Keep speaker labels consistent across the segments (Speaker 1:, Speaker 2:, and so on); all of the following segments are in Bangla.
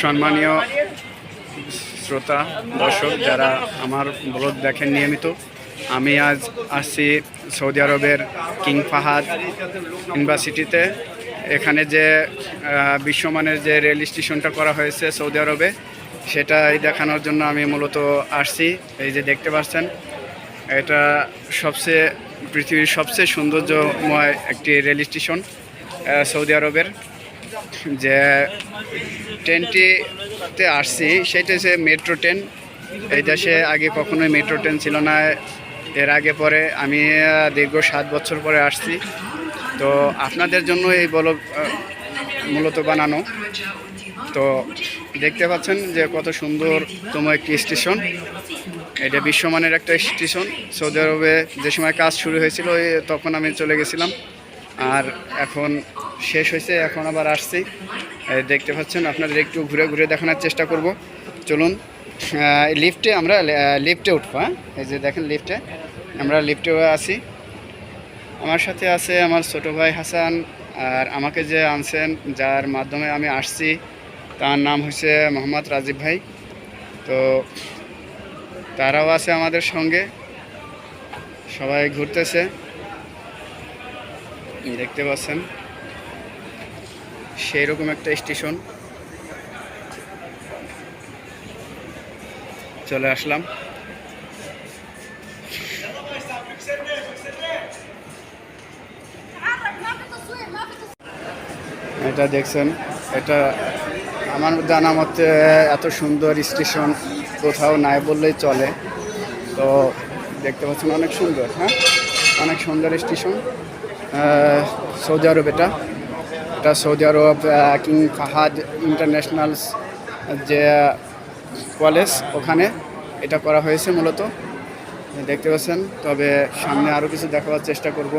Speaker 1: সম্মানীয় শ্রোতা দর্শক যারা আমার ব্লগ দেখেন নিয়মিত, আমি আজ আসছি সৌদি আরবের কিং ফাহাদ ইউনিভার্সিটিতে। এখানে যে বিশ্বমানের যে রেল স্টেশনটা করা হয়েছে সৌদি আরবে, সেটাই দেখানোর জন্য আমি মূলত আসছি। এই যে দেখতে পাচ্ছেন, এটা পৃথিবীর সবচেয়ে সৌন্দর্যময় একটি রেল স্টেশন সৌদি আরবের। যে ট্রেনটিতে আসছি সেটা হচ্ছে মেট্রো ট্রেন। এই দেশে আগে কখনোই মেট্রো ট্রেন ছিল না। এর আগে পরে আমি দীর্ঘ 7 বছর পরে আসছি। তো আপনাদের জন্য এই ব্লগ মূলত বানানো। তো দেখতে পাচ্ছেন যে কত সুন্দরতম একটি স্টেশন। এটা বিশ্বমানের একটা স্টেশন। সৌদি আরবে যে সময় কাজ শুরু হয়েছিল তখন আমি চলে গেছিলাম, আর এখন শেষ হয়েছে, এখন আবার আসছি। দেখতে পাচ্ছেন, আপনাদের একটু ঘুরে ঘুরে দেখানোর চেষ্টা করব। চলুন আমরা লিফটে উঠবো। হ্যাঁ, এই যে দেখেন লিফটে, আমরা লিফটে আছি। আমার সাথে আছে আমার ছোটো ভাই হাসান, আর আমাকে যে আনছেন, যার মাধ্যমে আমি আসছি, তার নাম হচ্ছে মোহাম্মদ রাজীব ভাই। তো তারাও আছে আমাদের সঙ্গে, সবাই ঘুরতেছে, দেখতে পাচ্ছেন। সেই রকম একটা স্টেশন চলে আসলাম। এটা দেখছেন, এটা আমার জানা মতে এত সুন্দর স্টেশন কোথাও নাই বললেই চলে। তো দেখতে পাচ্ছেন অনেক সুন্দর, হ্যাঁ, অনেক সুন্দর স্টেশন সৌদি আরব। এটা সৌদি আরব কিং ফাহাদ ইন্টারন্যাশনাল যে কলেজ, ওখানে এটা করা হয়েছে মূলত, দেখতে পাচ্ছেন। তবে সামনে আরও কিছু দেখাবার চেষ্টা করব।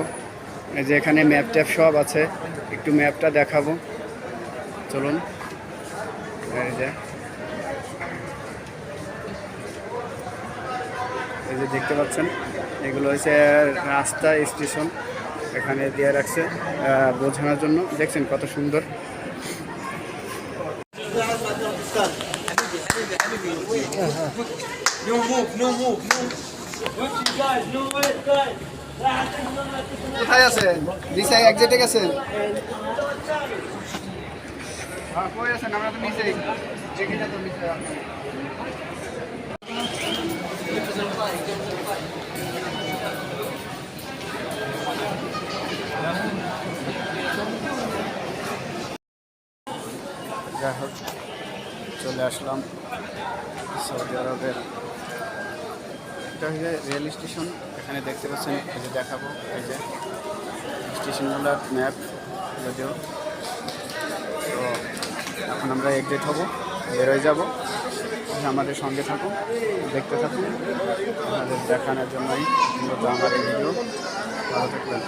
Speaker 1: এই যে এখানে ম্যাপ ট্যাপ সব আছে, একটু ম্যাপটা দেখাবো, চলুন। এই যে দেখতে পাচ্ছেন, এগুলো হচ্ছে রাস্তা, স্টেশন এখানে দিয়ে রাখছে বোঝানোর জন্য। দেখছেন কত সুন্দর। কোথায় আছেন? নিচে এক্সিটে গেছেন? কই আছেন? আমরা তো নিচেই। চেকিংটা তো নিচে। যাই হোক, চলে আসলাম সৌদি আরবের। এটা হচ্ছে রেল স্টেশন। এখানে দেখতে পাচ্ছেন, এই যে দেখাবো, এই যে স্টেশনগুলোর ম্যাপ যদিও। তো এখন আমরা এক্সিট হব, বেরোয় যাব। আমাদের সঙ্গে থাকুন, দেখতে থাকুন, আমাদের দেখানোর জন্যই মূলত আমার এই ভিডিও। ভালো থাকবেন।